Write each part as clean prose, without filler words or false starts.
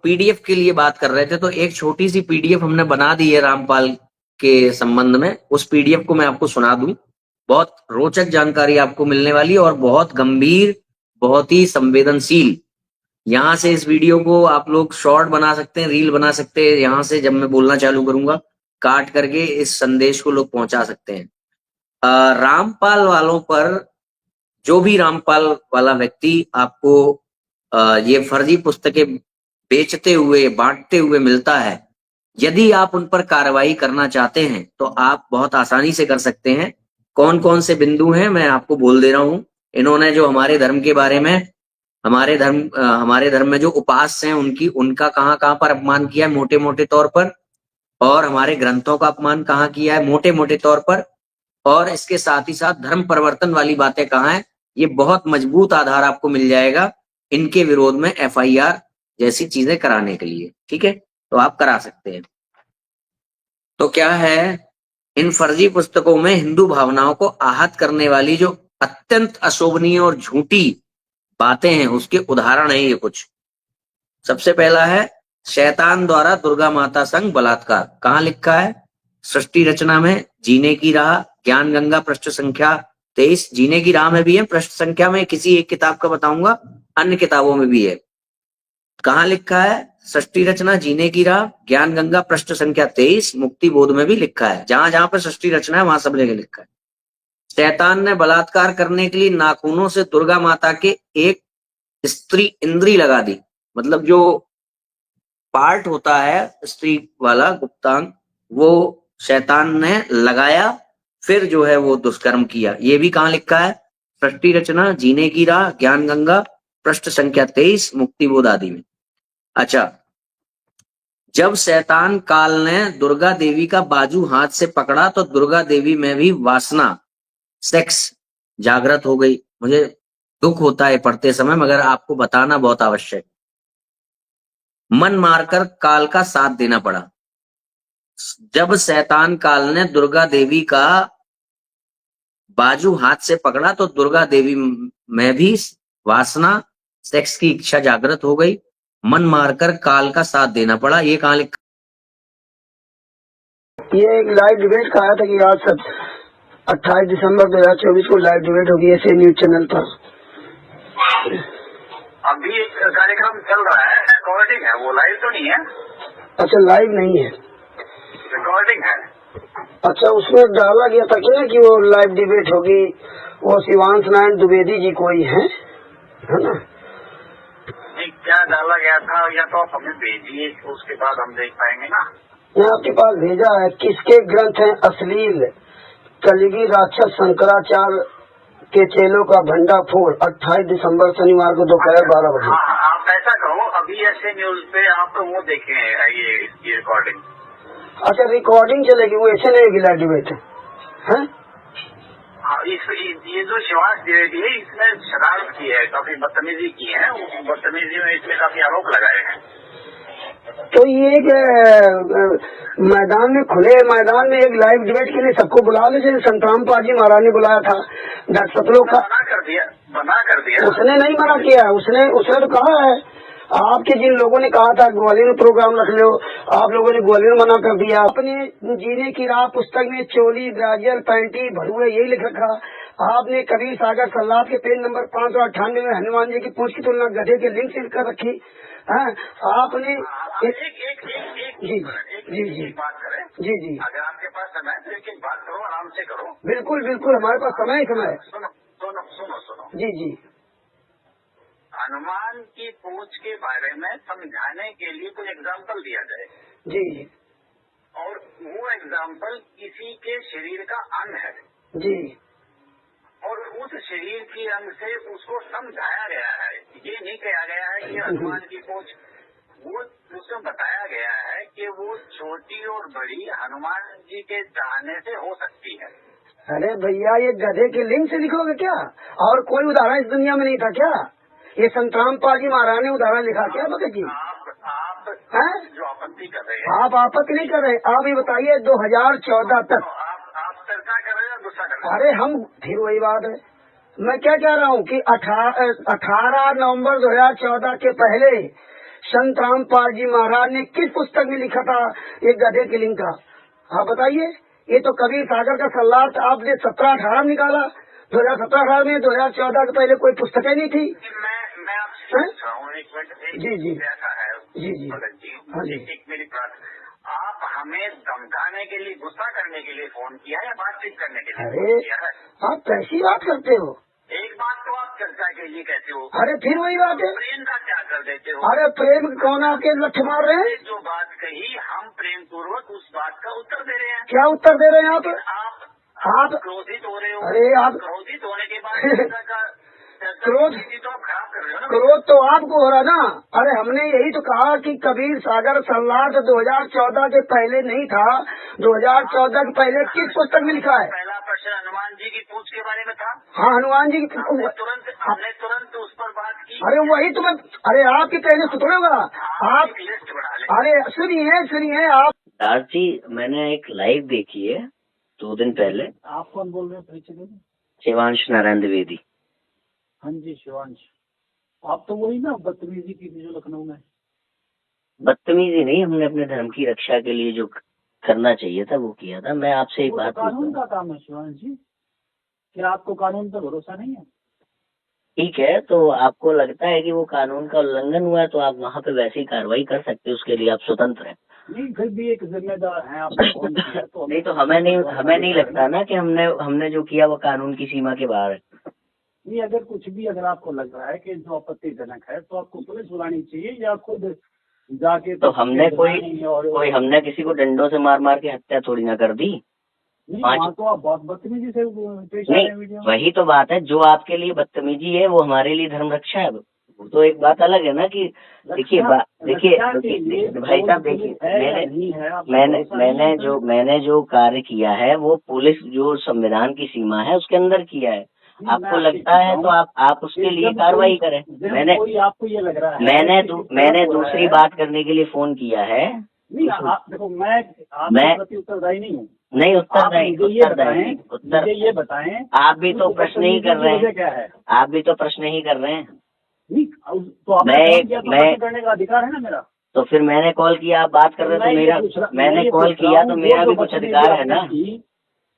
PDF के लिए बात कर रहे थे, तो एक छोटी सी पीडीएफ हमने बना दी है रामपाल के संबंध में। उस पीडीएफ को मैं आपको सुना दूं, बहुत रोचक जानकारी आपको मिलने वाली है और बहुत गंभीर, बहुत ही संवेदनशील। यहाँ से इस वीडियो को आप लोग शॉर्ट बना सकते हैं, रील बना सकते हैं। यहाँ से जब मैं बोलना चालू करूंगा, काट करके इस संदेश को लोग पहुंचा सकते हैं। रामपाल वालों पर, जो भी रामपाल वाला व्यक्ति आपको ये फर्जी पुस्तकें बेचते हुए, बांटते हुए मिलता है, यदि आप उन पर कार्रवाई करना चाहते हैं तो आप बहुत आसानी से कर सकते हैं। कौन कौन से बिंदु हैं मैं आपको बोल दे रहा हूं। इन्होंने जो हमारे धर्म के बारे में, हमारे धर्म में जो उपास्य हैं उनका कहां कहां पर अपमान किया है मोटे मोटे तौर पर, और हमारे ग्रंथों का अपमान कहां किया है मोटे मोटे तौर पर, और इसके साथ ही साथ धर्म परिवर्तन वाली बातें कहां है। ये बहुत मजबूत आधार आपको मिल जाएगा इनके विरोध में एफआईआर जैसी चीजें कराने के लिए। ठीक है, तो आप करा सकते हैं। तो क्या है, इन फर्जी पुस्तकों में हिंदू भावनाओं को आहत करने वाली जो अत्यंत अशोभनीय और झूठी बातें हैं, उसके उदाहरण है ये कुछ। सबसे पहला है, शैतान द्वारा दुर्गा माता संग बलात्कार। कहां लिखा है? सृष्टि रचना में, जीने की राह, ज्ञान गंगा, पृष्ठ संख्या 23। जीने की राह में भी है, पृष्ठ संख्या में किसी एक किताब का बताऊंगा, अन्य किताबों में भी है। कहां लिखा है? सृष्टि रचना, जीने की राह, ज्ञान गंगा, पृष्ठ संख्या 23। मुक्ति बोध में भी लिखा है। जहां जहां पर सृष्टि रचना है वहां सब जगह लिखा है। शैतान ने बलात्कार करने के लिए नाखूनों से दुर्गा माता के एक स्त्री इंद्री लगा दी। मतलब जो पार्ट होता है स्त्री वाला गुप्तांग, वो शैतान ने लगाया, फिर जो है वो दुष्कर्म किया। ये भी कहां लिखा है? सृष्टि रचना, जीने की राह, ज्ञान गंगा, पृष्ठ संख्या 23, मुक्ति बोध आदि में। अच्छा, जब शैतान काल ने दुर्गा देवी का बाजू हाथ से पकड़ा तो दुर्गा देवी में भी वासना, सेक्स जागृत हो गई। मुझे दुख होता है पढ़ते समय, मगर आपको बताना बहुत आवश्यक। मन मारकर काल का साथ देना पड़ा। जब शैतान काल ने दुर्गा देवी का बाजू हाथ से पकड़ा तो दुर्गा देवी में भी वासना, सेक्स की इच्छा जागृत हो गई। मन मारकर काल का साथ देना पड़ा। ये कहां लिखा? ये एक लाइव डिबेट का आया था कि आज 28 दिसंबर 2024 को लाइव डिबेट होगी ऐसे न्यूज चैनल पर। अभी एक कार्यक्रम चल रहा है, रिकॉर्डिंग है, वो लाइव तो नहीं है। अच्छा, लाइव नहीं है, रिकॉर्डिंग है। अच्छा, उसमें डाला गया था क्या कि वो लाइव डिबेट होगी, वो शिवांश नारायण द्विवेदी जी कोई है ना? नहीं, क्या डाला गया था या तो आप हमें भेजिए, उसके बाद हम देख पाएंगे ना। मैं आपके पास भेजा है। किसके ग्रंथ हैं अश्लील? कलगी राक्षस शंकराचार्य के चेलों का भंडाफोड़। 28 दिसंबर शनिवार को दोपहर 12 बजे। हाँ, आप ऐसा करो, अभी ऐसे न्यूज पे आप वो देखें ये इसकी रिकॉर्डिंग। अच्छा, रिकॉर्डिंग चलेगी, वो ऐसे नहीं होगी लाइव डिबेट है? हाँ, ये जो शिवांश द्विवेदी है, इसमें शरारत की है, काफी बदतमीजी की है, बदतमीजी में इसमें काफी आरोप लगाए हैं। तो ये मैदान में, खुले मैदान में एक लाइव डिबेट के लिए सबको बुला ले, जैसे संतराम पाजी महाराज ने बुलाया था डॉक्टर सतलोक का। बना कर दिया। उसने नहीं मना किया, उसने तो कहा है। आपके जिन लोगों ने कहा था ग्वालियर में प्रोग्राम रख लो, आप लोगों ने ग्वालियर मना कर दिया। अपने जीने की राह पुस्तक में चोली, ब्राजर, पैंटी, भड़ुए यही लिख रखा। आपने कबीर सागर सल्लाद के पेज नंबर 598 में हनुमान जी की पूंछ की तुलना गधे के लिंक से कर रखी। आपने जी बात करें। जी, अगर आपके पास समय है तो एक बात करो, आराम से करो। बिल्कुल हमारे पास समय है। सुनो। जी, हनुमान की पूंछ के बारे में समझाने के लिए कोई एग्जाम्पल दिया जाए जी, और वो एग्जाम्पल किसी के शरीर का अंग है जी, और उस शरीर की अंग से उसको समझाया गया है। ये नहीं कहा गया है कि हनुमान की पूंछ, वो उसमें बताया गया है कि वो छोटी और बड़ी हनुमान जी के चाहने से हो सकती है। अरे भैया, ये गधे के लिंक से लिखोगे क्या? और कोई उदाहरण इस दुनिया में नहीं था क्या? ये संतराम पाजी महाराज ने उदाहरण लिखा क्या भगत जी? आप जो आपत्ति कर रहे हैं, आप आपत्ति नहीं कर रहे। आप ये बताइए 2014 तक आप चर्चा कर रहे हैं, गुस्सा कर रहे हैं। अरे हम फिर वही बात है, मैं क्या कह रहा हूँ कि 18 नवंबर 2014 के पहले संत रामपाल जी महाराज ने किस पुस्तक में लिखा था एक गधे के लिंग का? आप बताइए। ये तो कबीर सागर का सल्लाह आपने 17-18 निकाला, 2017-18 में, 2014 के पहले कोई पुस्तक ही नहीं थी। मैं आपसे पूछ रहा हूँ, एक मिनट। जी जी ऐसा है जी भगत जी, हाँ जी। एक मेरी बात, आप हमें धमकाने के लिए, गुस्सा करने के लिए फोन किया है या बातचीत करने के लिए अरे फोन किया है? आप कैसी बात करते हो? एक बात तो आप चर्चा के लिए कहते हो, अरे फिर वही बात है। प्रेम का क्या कर देते हो? अरे प्रेम कौन आपके लठ मार रहे हैं? जो बात कही हम प्रेम पूर्वक उस बात का उत्तर दे रहे हैं। क्या उत्तर दे रहे हैं आप? आप क्रोधित हो रहे हो। अरे आप क्रोधित होने के बाद क्रोध तो आप खराब कर रहे हो ना। क्रोध तो आपको हो रहा ना। अरे हमने यही तो कहा कि कबीर सागर सल्लाह 2014 के पहले नहीं था। 2014 के पहले किस पुस्तक में लिखा है? पहला प्रश्न हनुमान जी की पूछ के बारे में था। हाँ, हनुमान जी की हमने तुरंत उस पर बात की। अरे वही तो मैं, अरे आपके कहने से थोड़ा होगा। आप लिस्ट बना ले। अरे सुनिए आप। दास जी, मैंने एक लाइव देखी है 2 दिन पहले। आप कौन बोल रहे हैं? परिचय दीजिए। शिवांश नारायण द्विवेदी। हाँ जी शिवांश, आप तो वही ना बदतमीजी की थी जो लखनऊ में। बदतमीजी नहीं, हमने अपने धर्म की रक्षा के लिए जो करना चाहिए था वो किया था। मैं आपसे एक वो बात तो कानून पूछता हूँ। का काम है शिवांश जी, क्या आपको कानून पर भरोसा नहीं है? ठीक है, तो आपको लगता है कि वो कानून का उल्लंघन हुआ है तो आप वहाँ पे वैसी कार्रवाई कर सकते हैं, उसके लिए आप स्वतंत्र हैं। नहीं, फिर भी एक जिम्मेदार है, आपने फोन किया तो नहीं तो हमें नहीं लगता ना कि हमने जो किया वो कानून की सीमा के बाहर है। नहीं, अगर कुछ भी अगर आपको लग रहा है कि जो आपत्तिजनक है तो आपको पुलिस बुलानी चाहिए या खुद जाके। तो हमने हमने किसी को डंडों से मार के हत्या थोड़ी ना कर दी। नहीं, वहाँ तो आप बहुत बदतमीजी से पेश आ रहे हैं वीडियो में। वही तो बात है, जो आपके लिए बदतमीजी है वो हमारे लिए धर्म रक्षा है। वो तो एक बात अलग है ना कि देखिए भाई साहब, देखिए मैंने जो कार्य किया है वो पुलिस जो संविधान की सीमा है उसके अंदर किया है। आपको लगता है तो आप उसके लिए कार्रवाई करें। आपको ये लग रहा है मैंने दूसरी बात करने के लिए फोन किया है। नहीं, देखो मैं आपके प्रति उत्तरदायी नहीं हूँ। नहीं, उत्तर ये बताएं, आप भी तो प्रश्न ही कर रहे हैं। क्या है? आप भी तो प्रश्न ही कर रहे हैं। नहीं, तो आपने करने का अधिकार है ना मेरा। तो फिर मैंने कॉल किया, आप बात कर रहे थे, मैंने कॉल किया तो मेरा भी कुछ अधिकार है ना।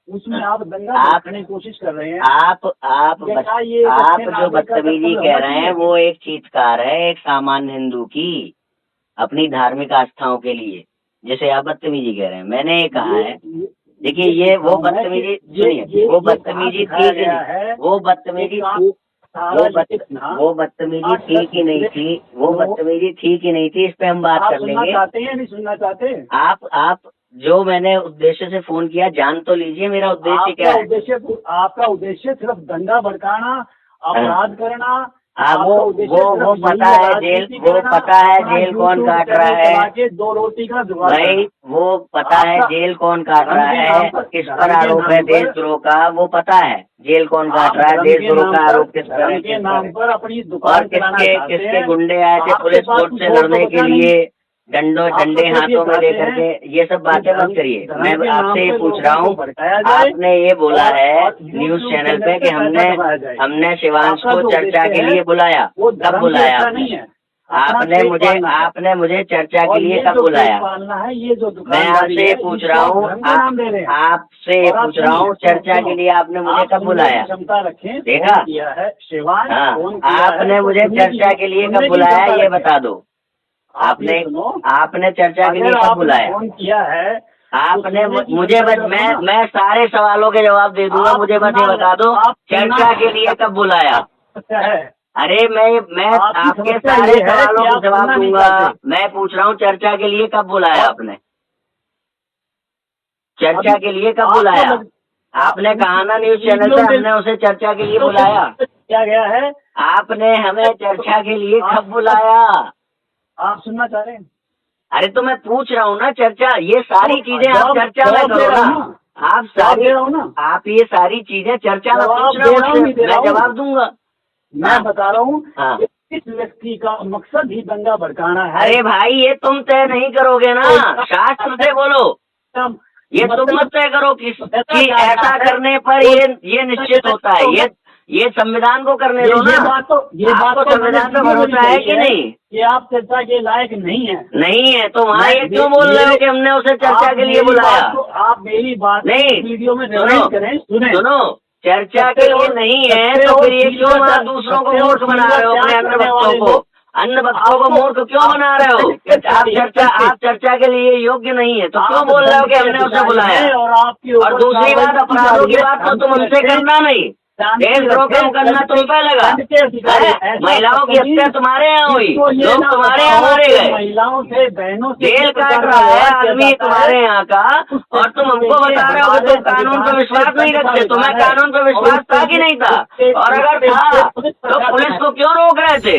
उसमें आप दंगा करने की कोशिश कर रहे हैं। आप जो बदतमीजी कह रहे हैं वो एक चीत्कार है एक सामान्य हिंदू की अपनी धार्मिक आस्थाओं के लिए, जैसे आप बदतमीजी कह रहे हैं। मैंने ये कहा है, देखिए ये वो बदतमीजी, सुनिए, वो बदतमीजी थी कि नहीं, वो बदतमीजी थी कि नहीं थी, वो बदतमीजी थी कि नहीं थी, इस पे हम बात कर लेंगे। चाहते हैं नहीं सुनना चाहते? आप जो मैंने उद्देश्य से फोन किया जान तो लीजिए मेरा उद्देश्य क्या है। आपका उद्देश्य सिर्फ दंगा भड़काना, अपराध करना। वो पता है जेल कौन काट रहा है। 2 रोटी का जुगाड़ भाई, वो पता है जेल कौन काट रहा है, किस पर आरोप है देशद्रोह का, वो पता है जेल कौन काट रहा है, देशद्रोह का आरोप किस पर है, के नाम पर अपनी और दुकान किसके गुंडे आए थे पुलिस कोर्ट से लड़ने के लिए डंडे हाथों में लेकर के। ये सब बातें मत करिए। मैं आपसे ये पूछ रहा हूँ, आपने ये बोला है न्यूज चैनल पे कि हमने शिवांश को चर्चा के लिए बुलाया। कब बुलाया आपने मुझे चर्चा के लिए कब बुलाया? मैं आपसे पूछ रहा हूँ, आपसे पूछ रहा हूँ चर्चा के लिए आपने मुझे कब बुलाया? क्षमता रखें, देखा? हाँ, आपने मुझे चर्चा के लिए कब बुलाया ये बता दो। आपने चर्चा के लिए कब बुलाया? फोन किया है आपने मुझे मैं सारे सवालों के जवाब दे दूंगा, मुझे बस ये बता दो चर्चा के लिए कब बुलाया? अरे मैं आपके सारे सवालों का जवाब दूंगा। मैं पूछ रहा हूँ चर्चा के लिए कब बुलाया आपने? चर्चा के लिए कब बुलाया? आपने कहा ना न्यूज चैनल पे हमने उसे चर्चा के लिए बुलाया। क्या गया है? आपने हमें चर्चा के लिए कब बुलाया? आप सुनना चाह रहे हैं? अरे तो मैं पूछ रहा हूँ ना चर्चा, ये सारी चीजें आप चर्चा में करो ना। आप ये सारी चीजें चर्चा में पूछ रहे हो, मैं जवाब दूंगा। मैं बता रहा हूँ इस व्यक्ति का मकसद ही दंगा भड़काना है। अरे भाई ये तुम तय नहीं करोगे ना, शास्त्र से बोलो। ये तुम मत तय करो कि ऐसा करने पर ये निश्चित होता है। ये संविधान को करने ये दो ना। बात तो आपको संविधान पे भरोसा है कि नहीं? ये आप चर्चा के लायक नहीं है। नहीं है तो वहाँ ये क्यों बोल रहे हो कि हमने उसे चर्चा के लिए बुलाया? आप मेरी बात नहीं, वीडियो में सुनो, रिवाइंड करें, सुने। सुनो, चर्चा के लिए नहीं है तो फिर ये क्यों वहाँ दूसरों को मूर्ख बना रहे हो? अपने अन्य बच्चों को, अन्य बच्चों को मूर्ख क्यों बना रहे हो? आप चर्चा के लिए योग्य नहीं है तो क्यों बोल रहे हो कि हमने उसे बुलाया? और दूसरी बात, अपराधों की बात तो तुम हमसे करना नहीं, देशद्रोह कम करना तुम पे लगा। महिलाओं की हत्या तुम्हारे यहाँ हुई, लोग तुम्हारे यहाँ मारे गए, महिलाओं से, बहनों से जेल काट रहा है आदमी तुम्हारे यहाँ का, और तुम हमको बता रहे हो कि तुम कानून पर विश्वास नहीं रखते। तुम्हें कानून पर विश्वास था कि नहीं था? और अगर था तो पुलिस को क्यों रोक रहे थे?